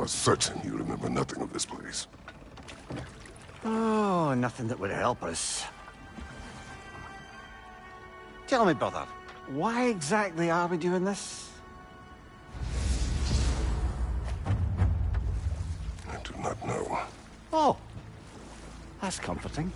are certain you remember nothing of this place. Oh, nothing that would help us. Tell me, brother, why exactly are we doing this? I do not know. Oh, that's comforting.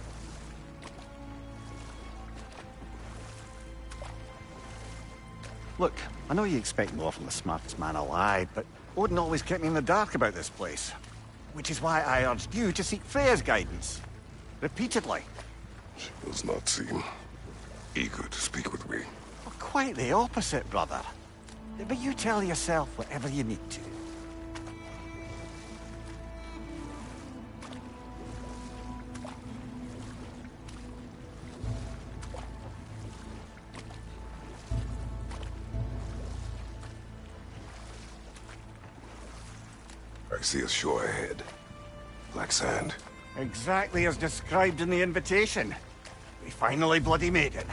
Look, I know you expect more from the smartest man alive, but Odin always kept me in the dark about this place. Which is why I urged you to seek Freya's guidance. Repeatedly. She does not seem eager to speak with me. Well, quite the opposite, brother. But you tell yourself whatever you need to. I see a shore ahead. Black sand. Exactly as described in the invitation. We finally bloody made it.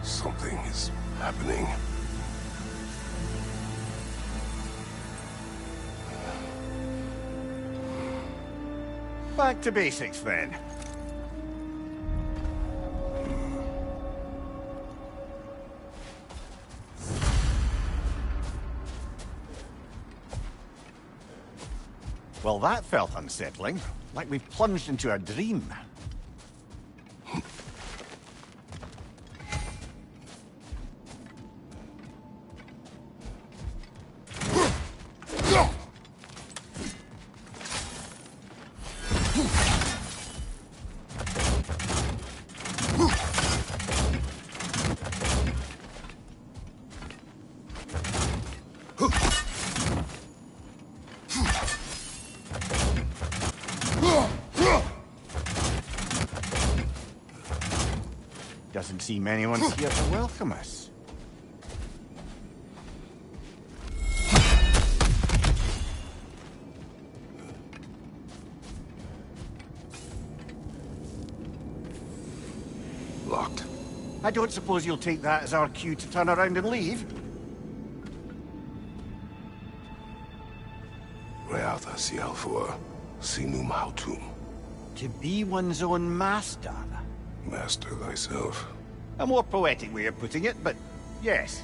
Something is happening. Back to basics, then. Well, that felt unsettling. Like we've plunged into a dream. Doesn't seem anyone's here to welcome us. Locked. I don't suppose you'll take that as our cue to turn around and leave? Realtha Sialfor, Sinum Hautum. To be one's own master. Master thyself. A more poetic way of putting it, but yes.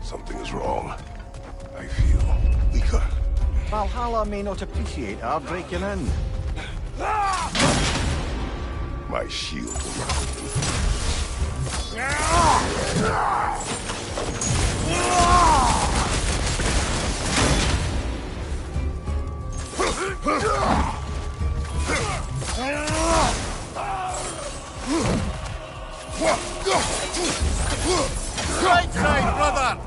Something is wrong. I feel weaker. Valhalla may not appreciate our breaking in. My shield will not hold me. Right side, brother!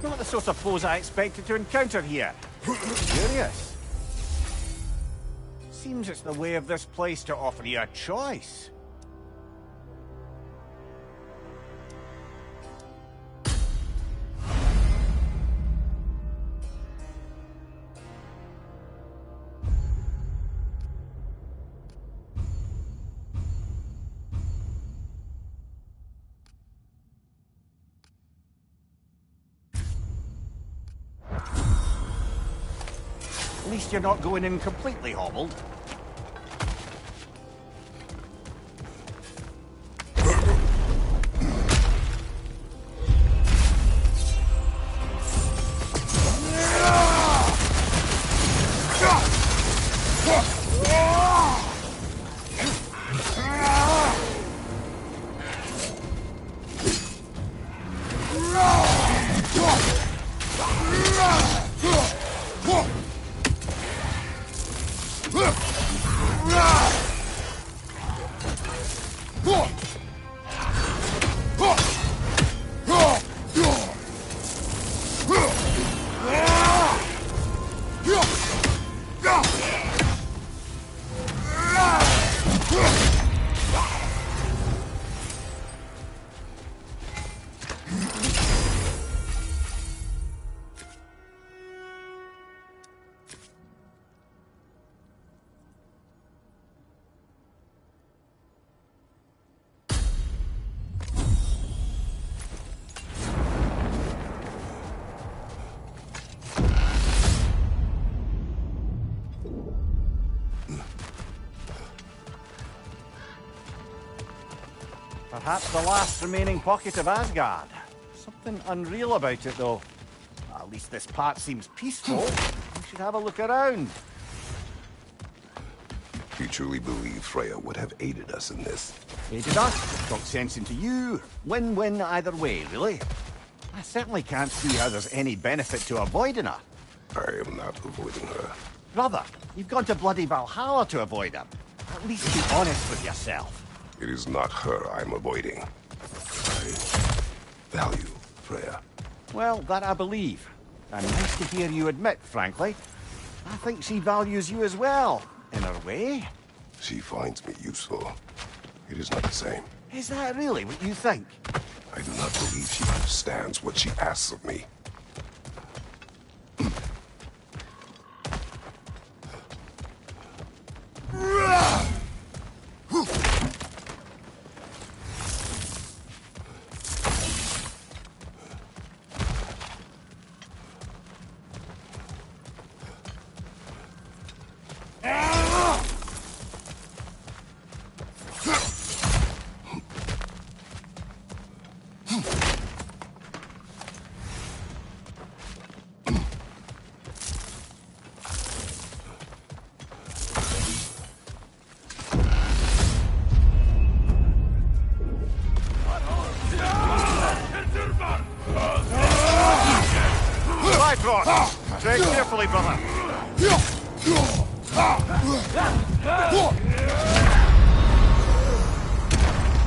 Not the sort of foes I expected to encounter here. Curious. Seems it's the way of this place to offer you a choice. At least you're not going in completely hobbled. Perhaps the last remaining pocket of Asgard. Something unreal about it, though. At least this part seems peaceful. We should have a look around. You truly believe Freya would have aided us in this? Aided us, talk sense into you. Win-win either way, really. I certainly can't see how there's any benefit to avoiding her. I am not avoiding her. Brother, you've gone to bloody Valhalla to avoid her. At least be honest with yourself. It is not her I'm avoiding. I value Freya. Well, that I believe. And nice to hear you admit, frankly. I think she values you as well, in her way. She finds me useful. It is not the same. Is that really what you think? I do not believe she understands what she asks of me. Tread carefully, brother.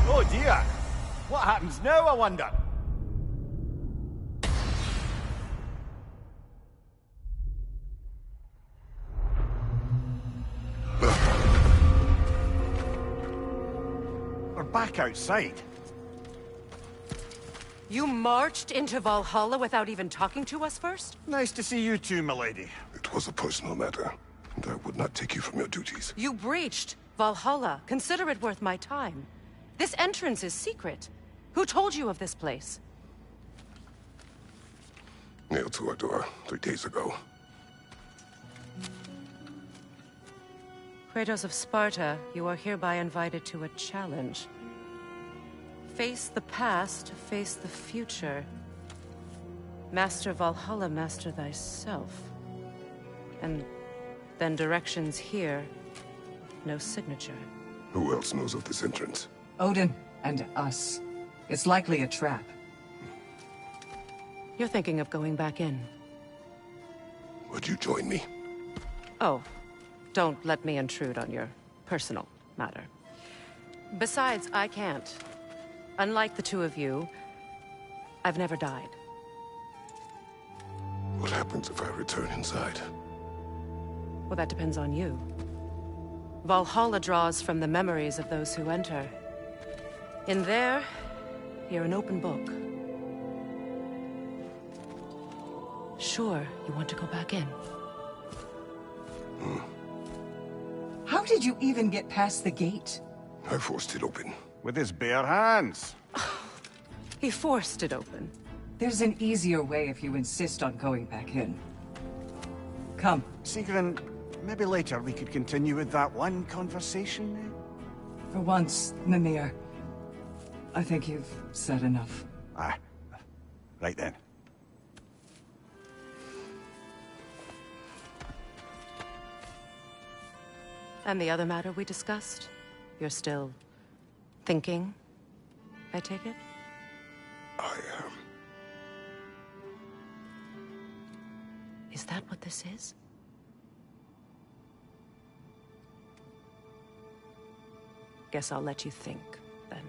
Oh dear. What happens now, I wonder? We're back outside. You marched into Valhalla without even talking to us first? Nice to see you too, milady. It was a personal matter, and I would not take you from your duties. You breached Valhalla. Consider it worth my time. This entrance is secret. Who told you of this place? Nailed to our door 3 days ago. Kratos of Sparta, you are hereby invited to a challenge. Face the past, face the future. Master Valhalla, master thyself. And then directions here, no signature. Who else knows of this entrance? Odin and us. It's likely a trap. You're thinking of going back in. Would you join me? Oh, don't let me intrude on your personal matter. Besides, I can't. Unlike the two of you, I've never died. What happens if I return inside? Well, that depends on you. Valhalla draws from the memories of those who enter. In there, you're an open book. Sure, you want to go back in. How did you even get past the gate? I forced it open. With his bare hands. He forced it open. There's an easier way if you insist on going back in. Come. Sigrun, maybe later we could continue with that one conversation, For once, Mimir. I think you've said enough. Ah, right then. And the other matter we discussed? You're still thinking, I take it? I am. Is that what this is? Guess I'll let you think, then.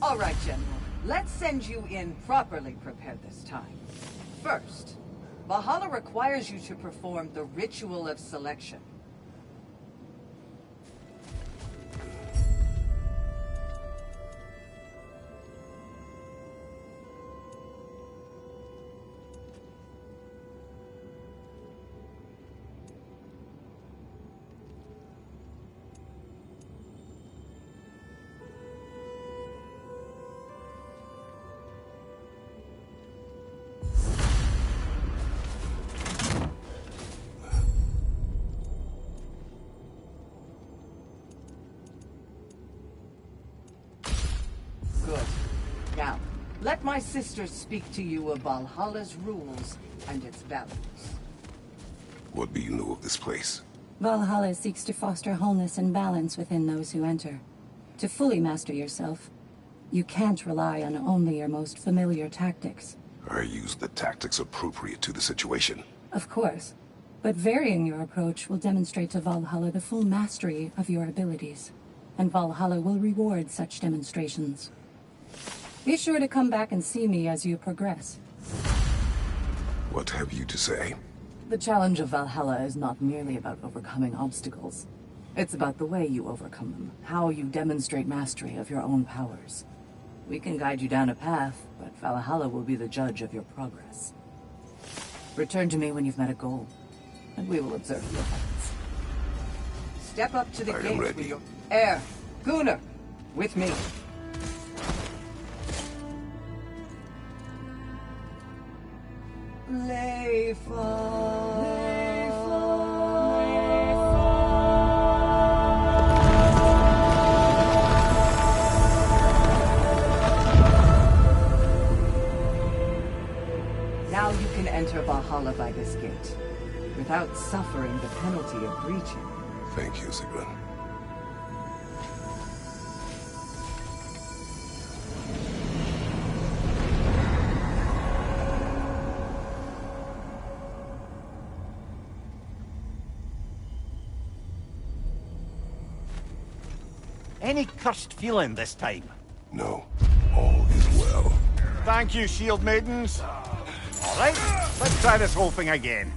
All right, General. Let's send you in properly prepared this time. First, Valhalla requires you to perform the Ritual of Selection. Good. Now, let my sister speak to you of Valhalla's rules and its values. What do you know of this place? Valhalla seeks to foster wholeness and balance within those who enter. To fully master yourself, you can't rely on only your most familiar tactics. I use the tactics appropriate to the situation. Of course, but varying your approach will demonstrate to Valhalla the full mastery of your abilities, and Valhalla will reward such demonstrations. Be sure to come back and see me as you progress. What have you to say? The challenge of Valhalla is not merely about overcoming obstacles. It's about the way you overcome them, how you demonstrate mastery of your own powers. We can guide you down a path, but Valhalla will be the judge of your progress. Return to me when you've met a goal, and we will observe your efforts. Step up to the I am gate ready. with your heir, Gunnar, with me. Now you can enter Valhalla by this gate, without suffering the penalty of breaching. Thank you, Sigrun. Any cursed feeling this time? No, all is well. Thank you, shield maidens. All right, let's try this whole thing again.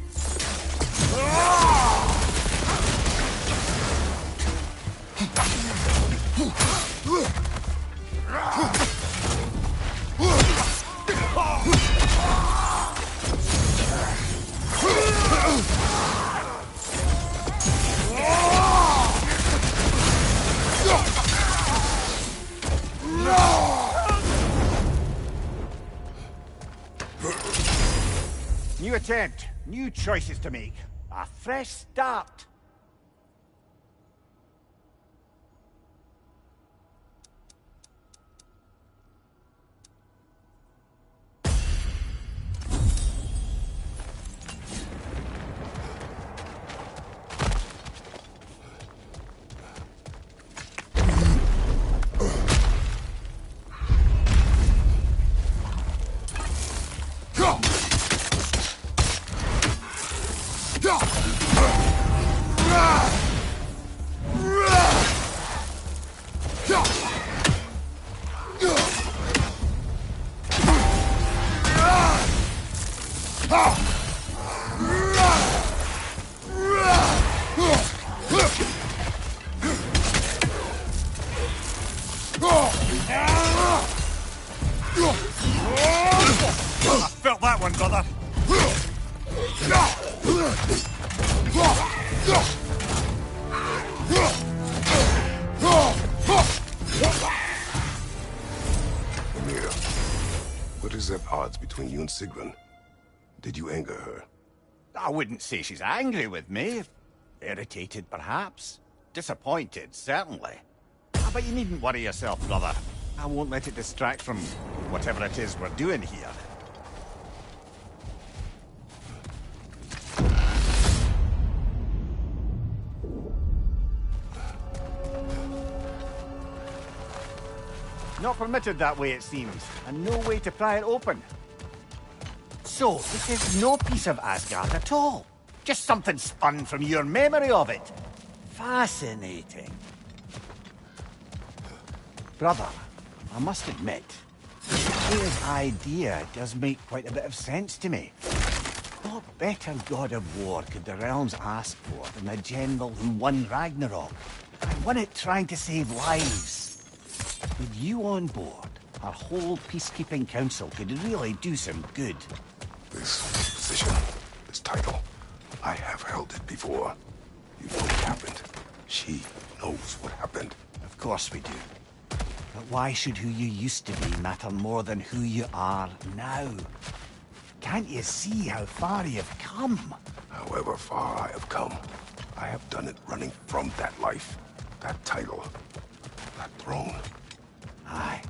New attempt, new choices to make. A fresh start. Amir, what is at odds between you and Sigrun? Did you anger her? I wouldn't say she's angry with me. Irritated, perhaps. Disappointed, certainly. But you needn't worry yourself, brother. I won't let it distract from whatever it is we're doing here. Not permitted that way, it seems, and no way to pry it open. So, this is no piece of Asgard at all. Just something spun from your memory of it. Fascinating. Brother, I must admit, his idea does make quite a bit of sense to me. What better god of war could the realms ask for than the general who won Ragnarok? And won it trying to save lives. With you on board, our whole peacekeeping council could really do some good. This position, this title, I have held it before. You know what happened. She knows what happened. Of course we do. But why should who you used to be matter more than who you are now? Can't you see how far you've come? However far I have come, I have done it running from that life, that title, that throne. Aye.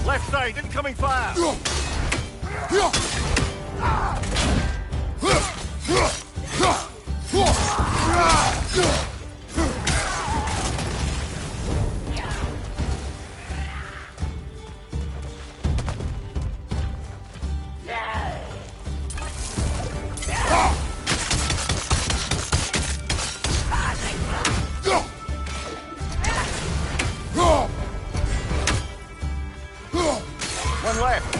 Left side, incoming fire! One left.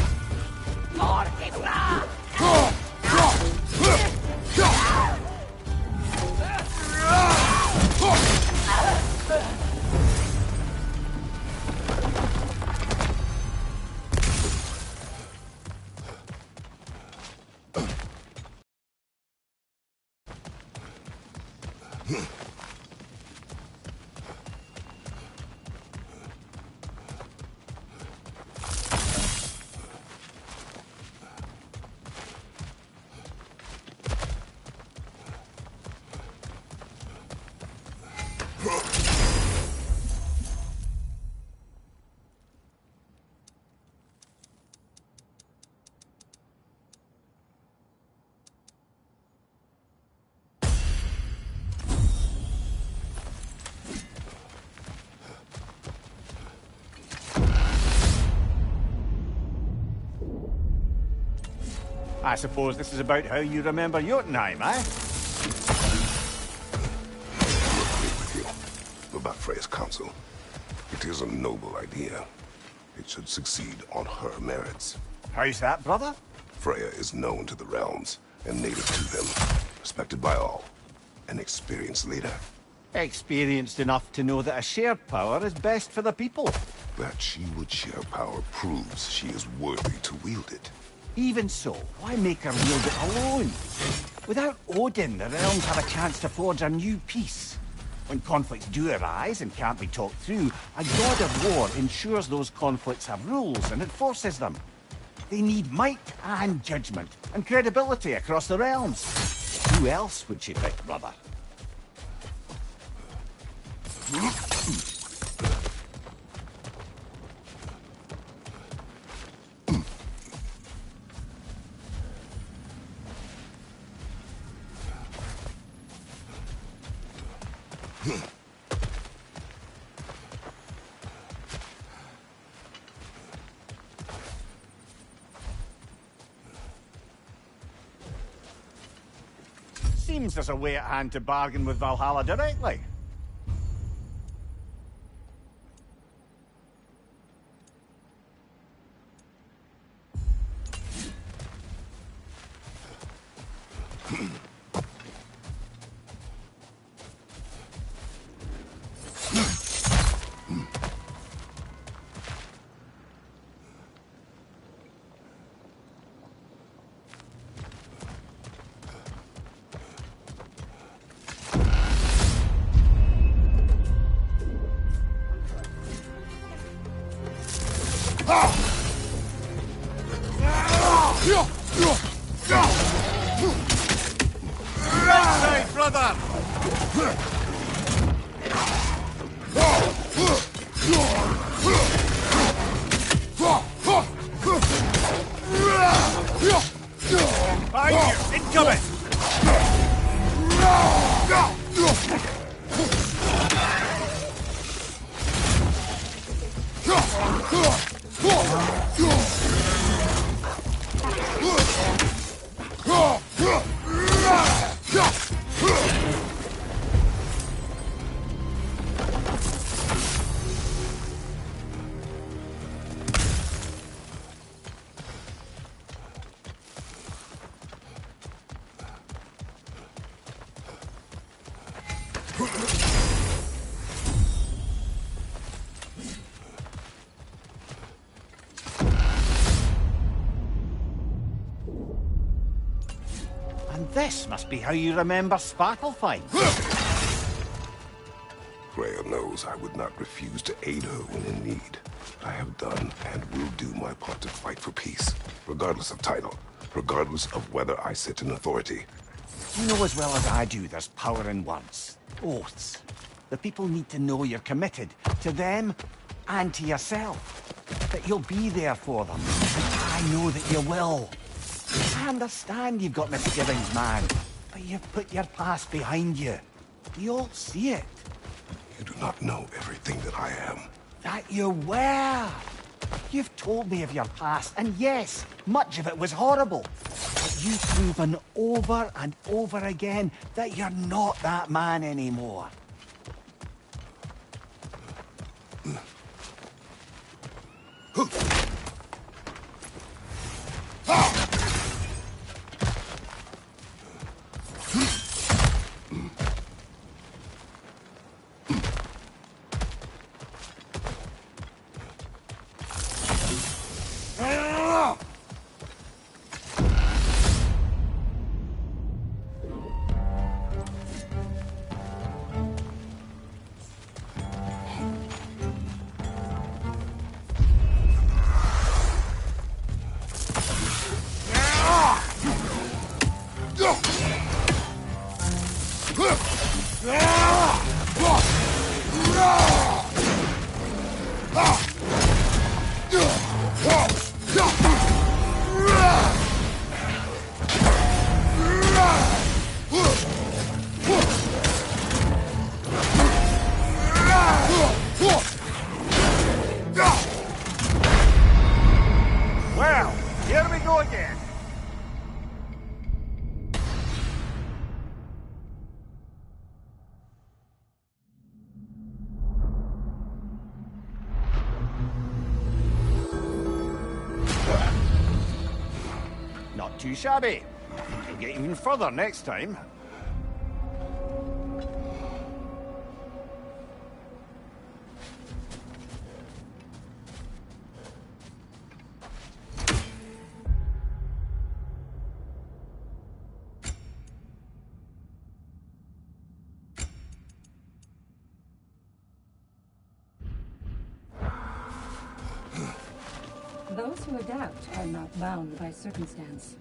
I suppose this is about how you remember Jotunheim, eh? With you about Freya's counsel. It is a noble idea. It should succeed on her merits. How's that, brother? Freya is known to the realms and native to them, respected by all. An experienced leader. Experienced enough to know that a shared power is best for the people. That she would share power proves she is worthy to wield it. Even so, why make her wield it alone? Without Odin, the realms have a chance to forge a new peace. When conflicts do arise and can't be talked through, a god of war ensures those conflicts have rules and enforces them. They need might and judgment, and credibility across the realms. Who else would she pick, brother? Seems there's a way at hand to bargain with Valhalla directly. Right side, brother! Behind you! Incoming! And this must be how you remember Svartalfheim. Freya knows I would not refuse to aid her when in need. I have done and will do my part to fight for peace, regardless of title, regardless of whether I sit in authority. You know as well as I do there's power in words. Oaths. The people need to know you're committed, to them and to yourself. That you'll be there for them. And I know that you will. I understand you've got misgivings, man. But you've put your past behind you. We all see it. You do not know everything that I am. That you were. You've told me of your past, and yes, much of it was horrible. But you've proven over and over again that you're not that man anymore. Well, here we go again. Not too shabby. You'll get even further next time. Those who adapt are not bound by circumstance.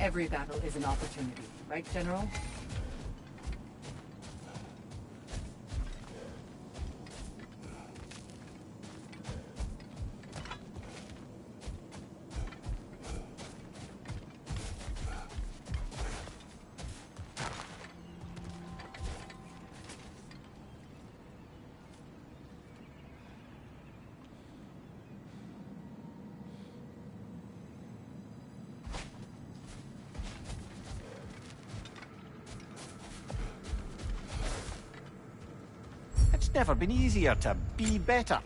Every battle is an opportunity, right, General? It's never been easier to be better.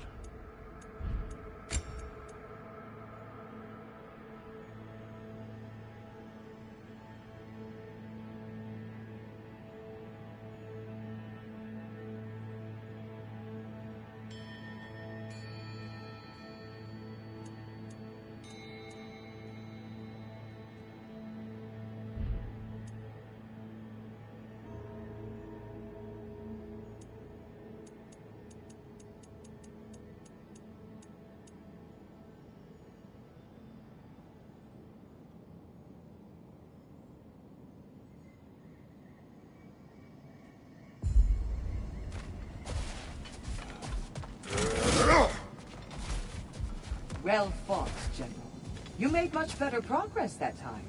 Well fought, General. You made much better progress that time.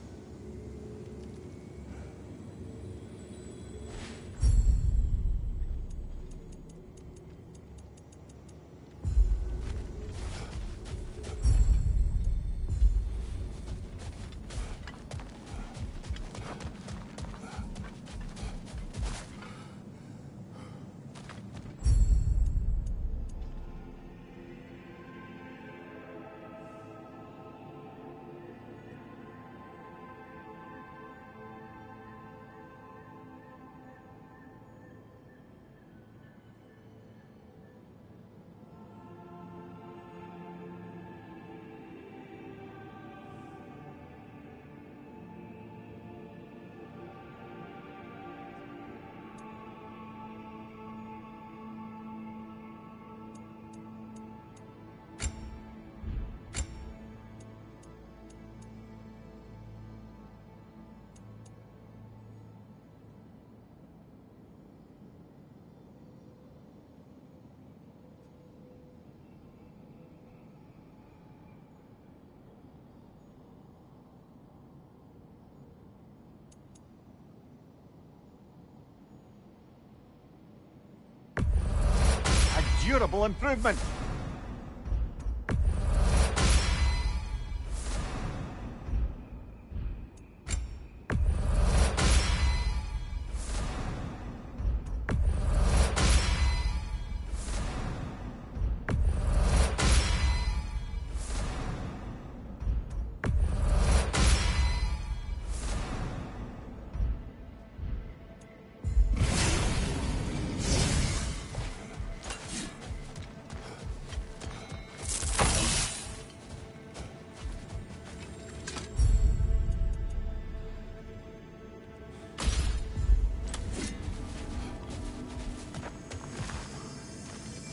durable improvement.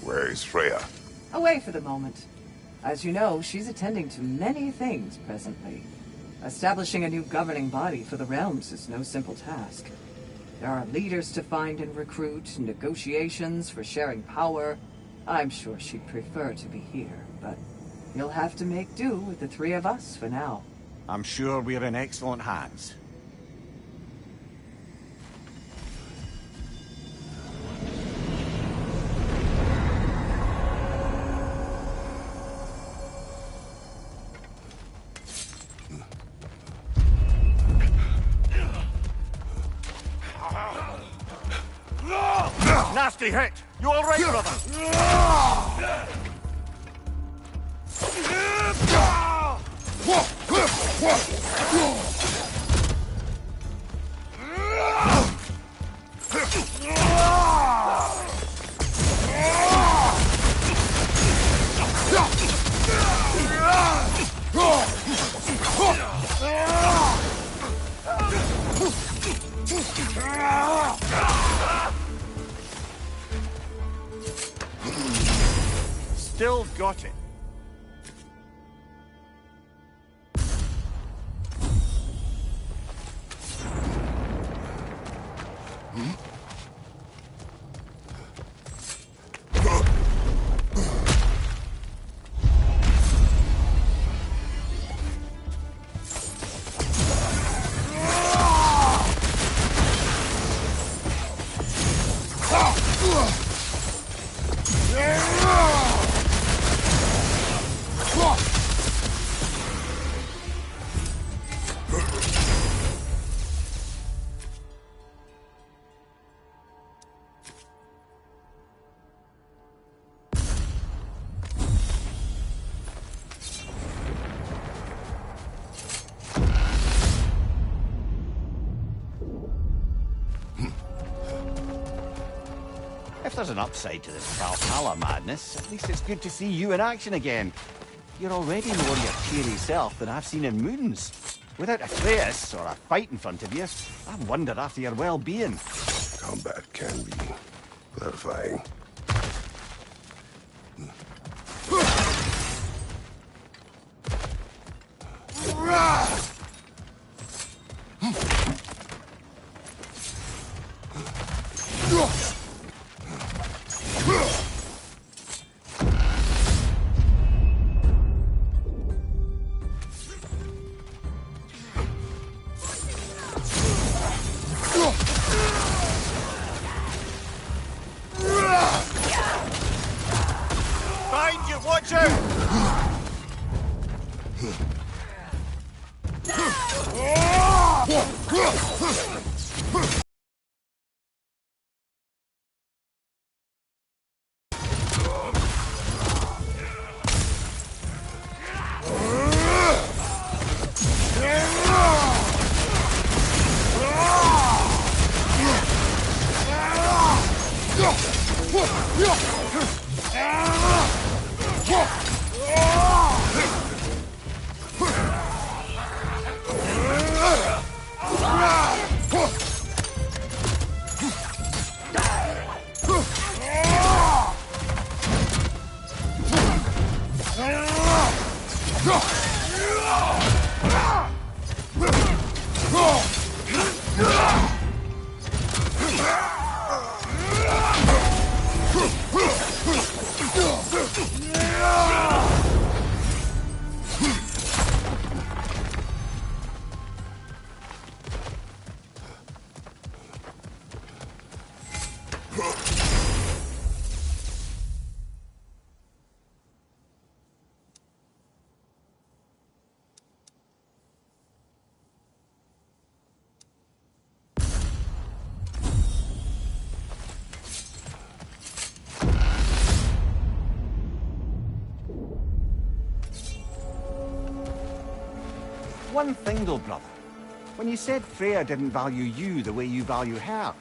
Where is Freya? Away for the moment. As you know, she's attending to many things presently. Establishing a new governing body for the realms is no simple task. There are leaders to find and recruit, negotiations for sharing power. I'm sure she'd prefer to be here, but you'll have to make do with the three of us for now. I'm sure we're in excellent hands. Nasty hit! You all right, brother? Still got it. If there's an upside to this Valhalla madness, at least it's good to see you in action again. You're already more your cheery self than I've seen in moons. Without a Freya's or a fight in front of you, I wonder after your well-being. Combat can be clarifying. Find you, watch out! One thing though, brother. When you said Freya didn't value you the way you value her,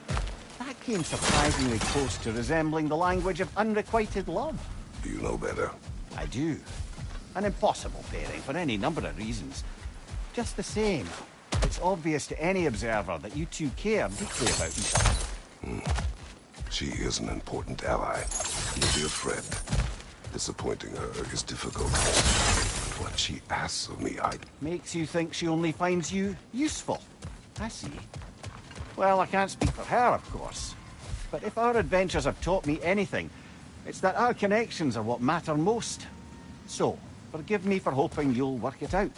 that came surprisingly close to resembling the language of unrequited love. Do you know better? I do. An impossible pairing for any number of reasons. Just the same, it's obvious to any observer that you two care deeply about each other. She is an important ally, and a dear friend. Disappointing her is difficult. What she asks of me, Makes you think she only finds you useful. I see. Well, I can't speak for her, of course. But if our adventures have taught me anything, it's that our connections are what matter most. So, forgive me for hoping you'll work it out.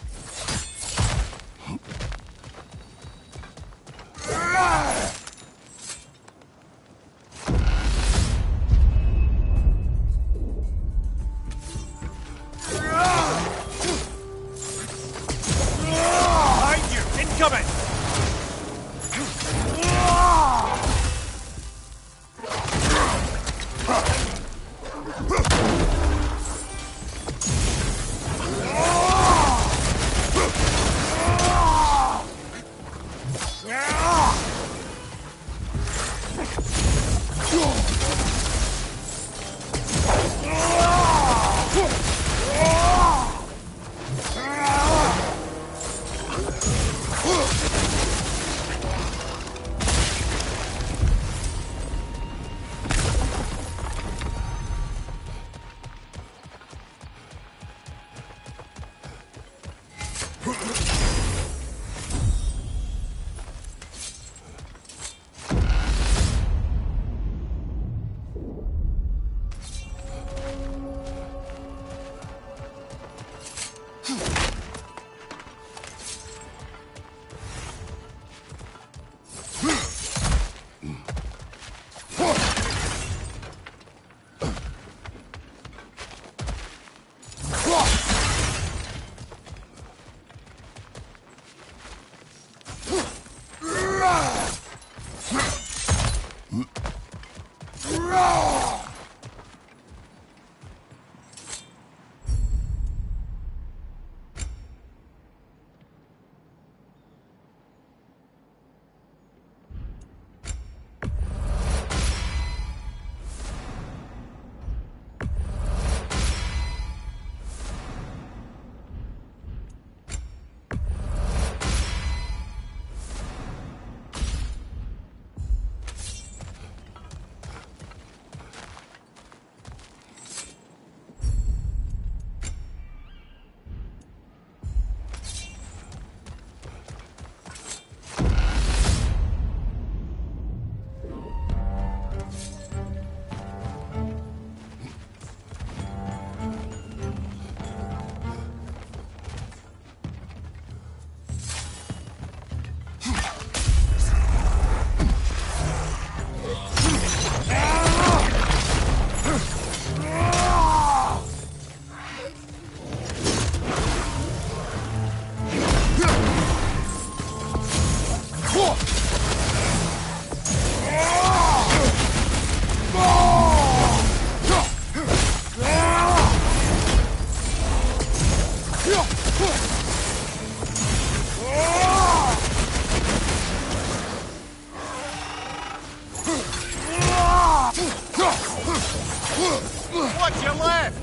Watch your left!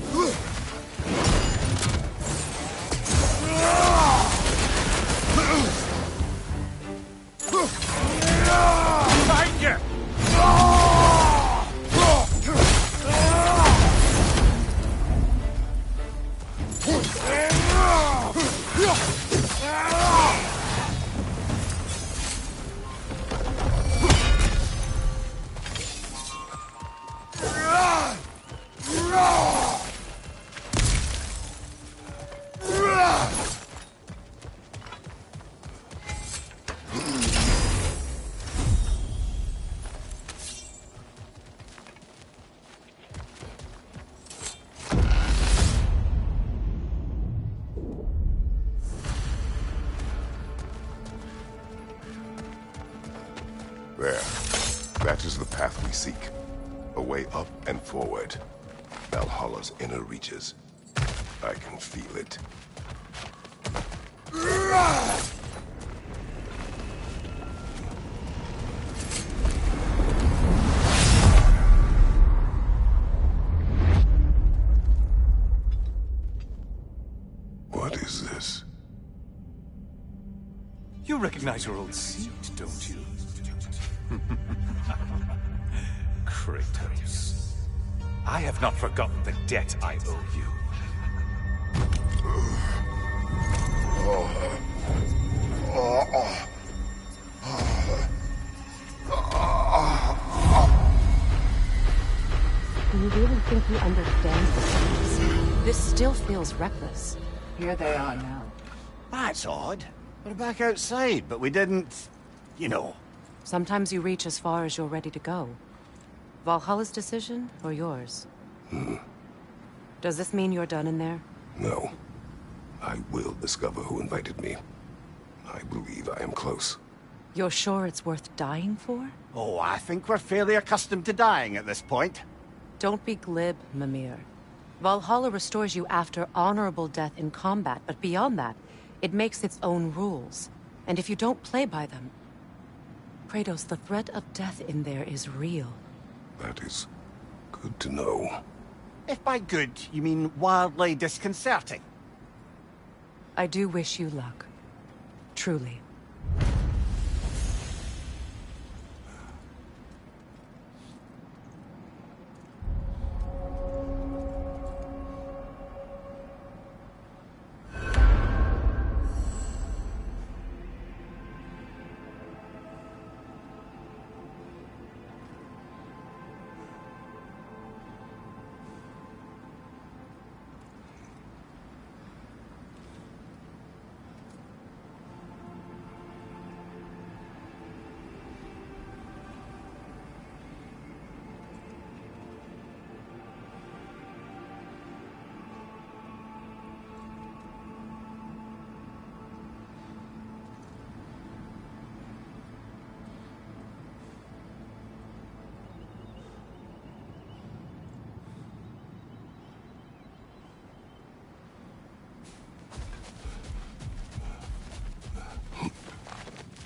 Find you! There. That is the path we seek. A way up and forward. Valhalla's inner reaches. I can feel it. What is this? You recognize your old seat, don't you? Kratos. I have not forgotten the debt I owe you. Do you really think he understands the stakes? This still feels reckless. Here they are now. That's odd. We're back outside, but we didn't... you know. Sometimes you reach as far as you're ready to go. Valhalla's decision, or yours? Does this mean you're done in there? No. I will discover who invited me. I believe I am close. You're sure it's worth dying for? Oh, I think we're fairly accustomed to dying at this point. Don't be glib, Mimir. Valhalla restores you after honorable death in combat, but beyond that, it makes its own rules. And if you don't play by them... Kratos, the threat of death in there is real. That is good to know. If by good, you mean wildly disconcerting. I do wish you luck. Truly.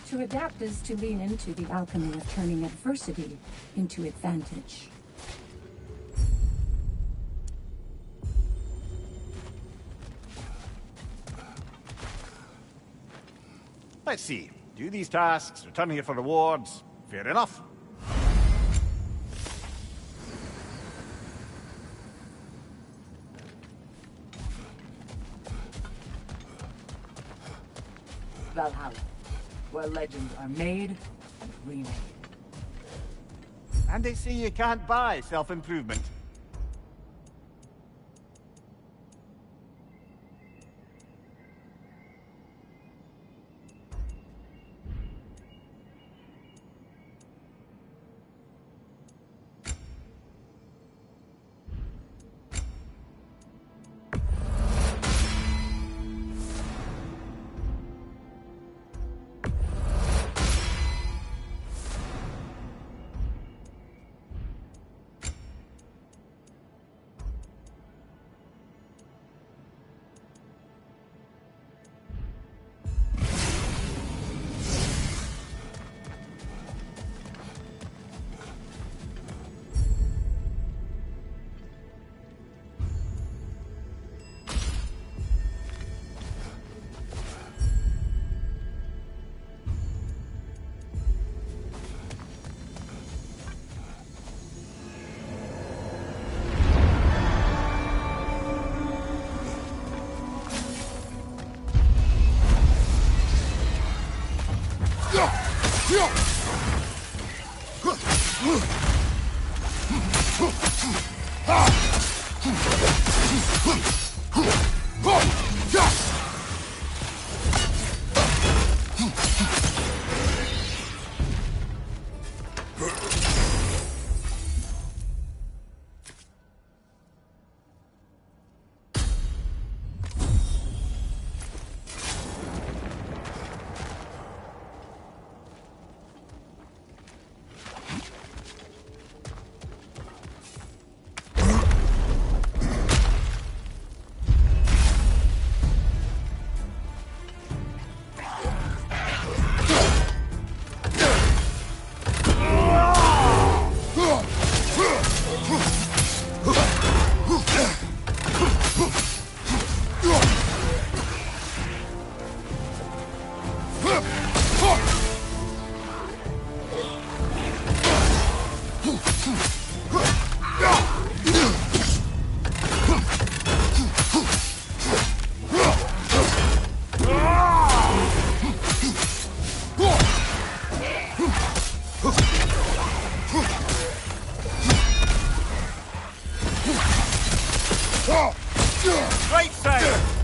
To adapt is to lean into the alchemy of turning adversity into advantage. Let's see. Do these tasks, return here for rewards. Fair enough. Valhalla, where legends are made and remade. And they say you can't buy self-improvement. Right side!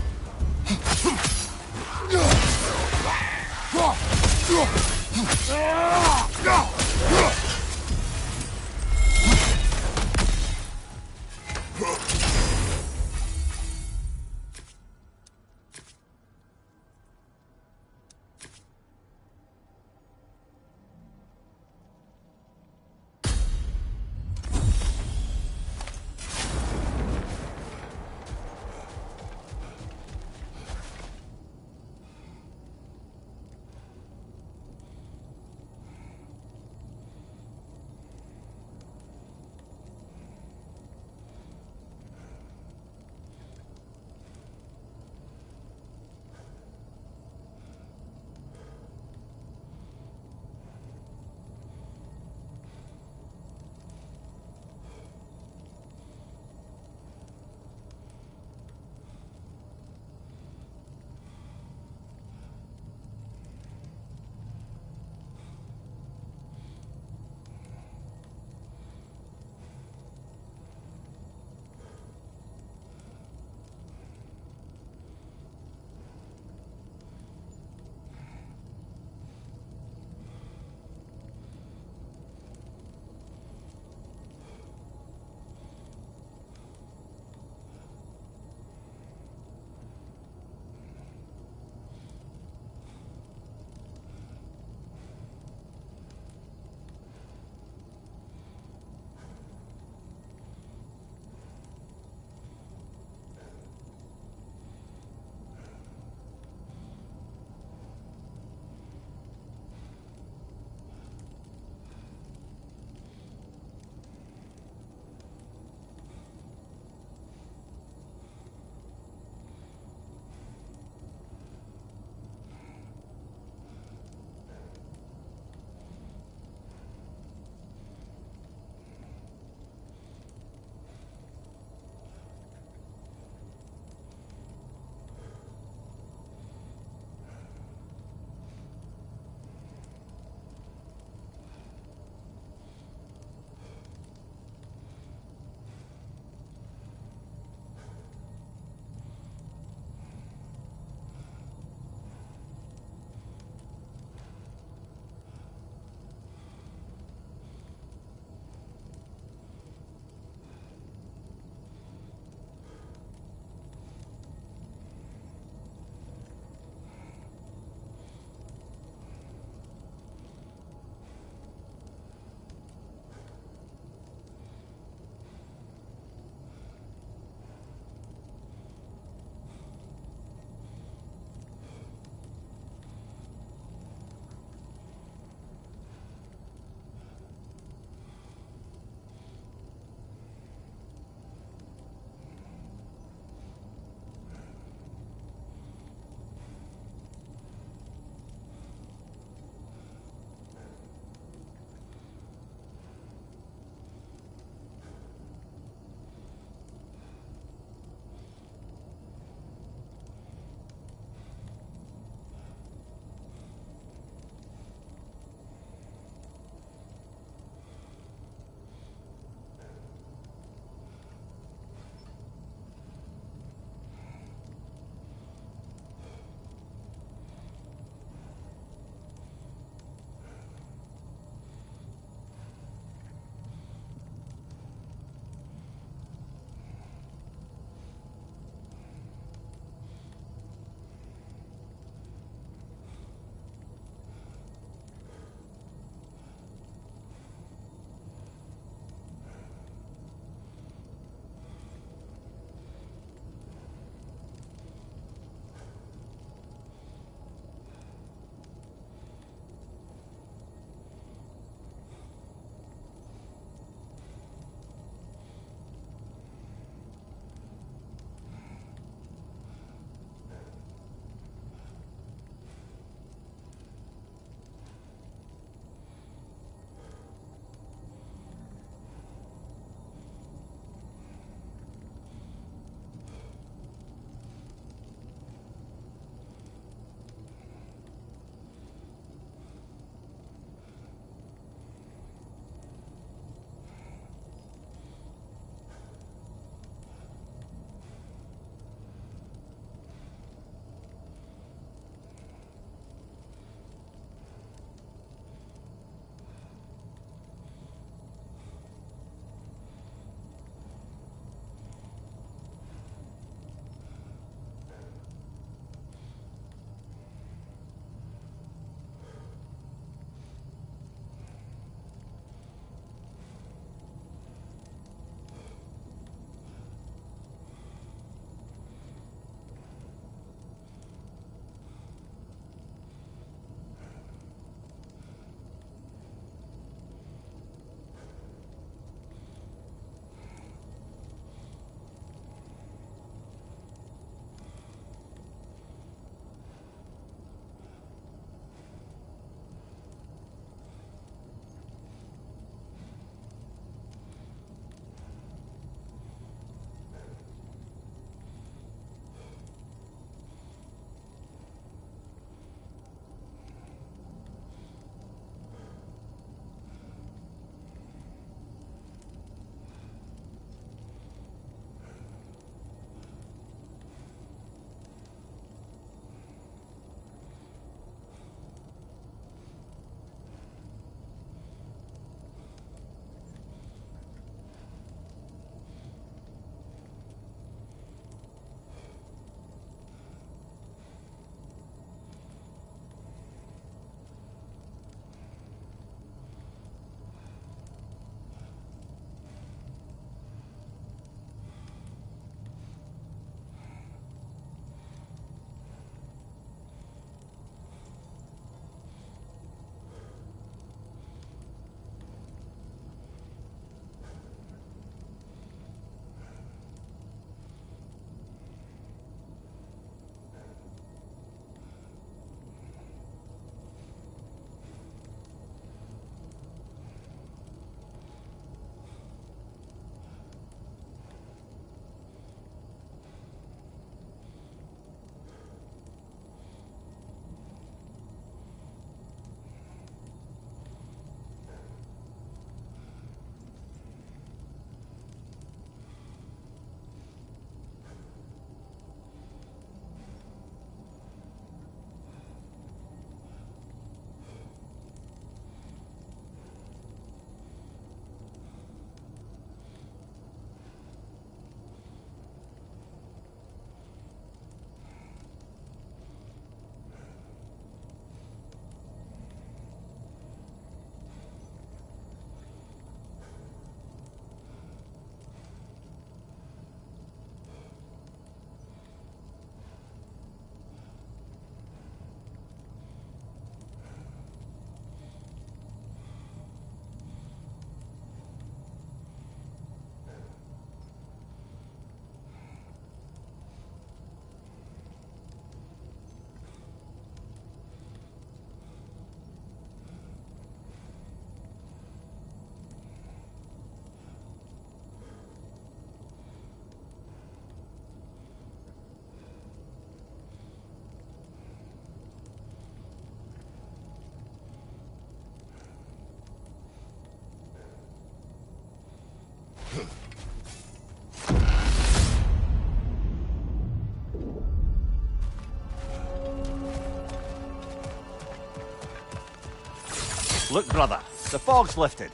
Look, brother, the fog's lifted.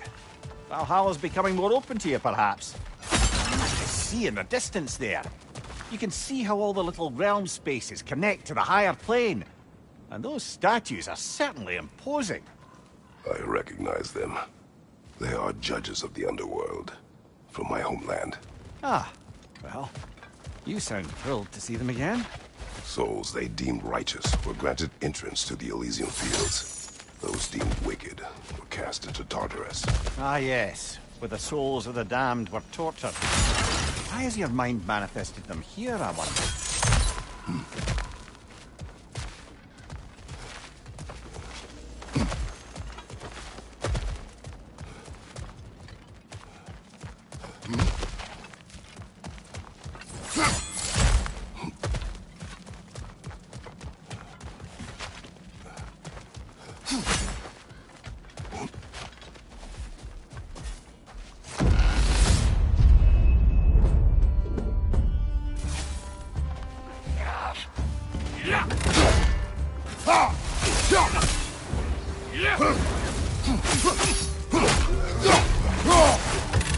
Valhalla's becoming more open to you, perhaps. I see in the distance there. You can see how all the little realm spaces connect to the higher plane. And those statues are certainly imposing. I recognize them. They are judges of the underworld, from my homeland. Ah, well, you sound thrilled to see them again. Souls they deemed righteous were granted entrance to the Elysian Fields. Those deemed wicked were cast into Tartarus. Ah, yes, where the souls of the damned were tortured. Why has your mind manifested them here, I wonder?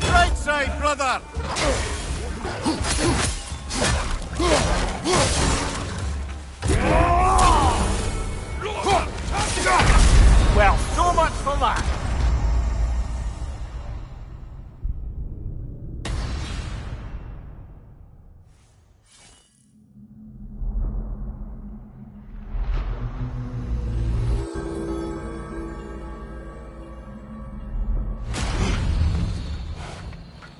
Right side, brother! Well, so much for that!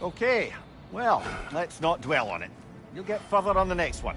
Okay, well, let's not dwell on it. You'll get further on the next one.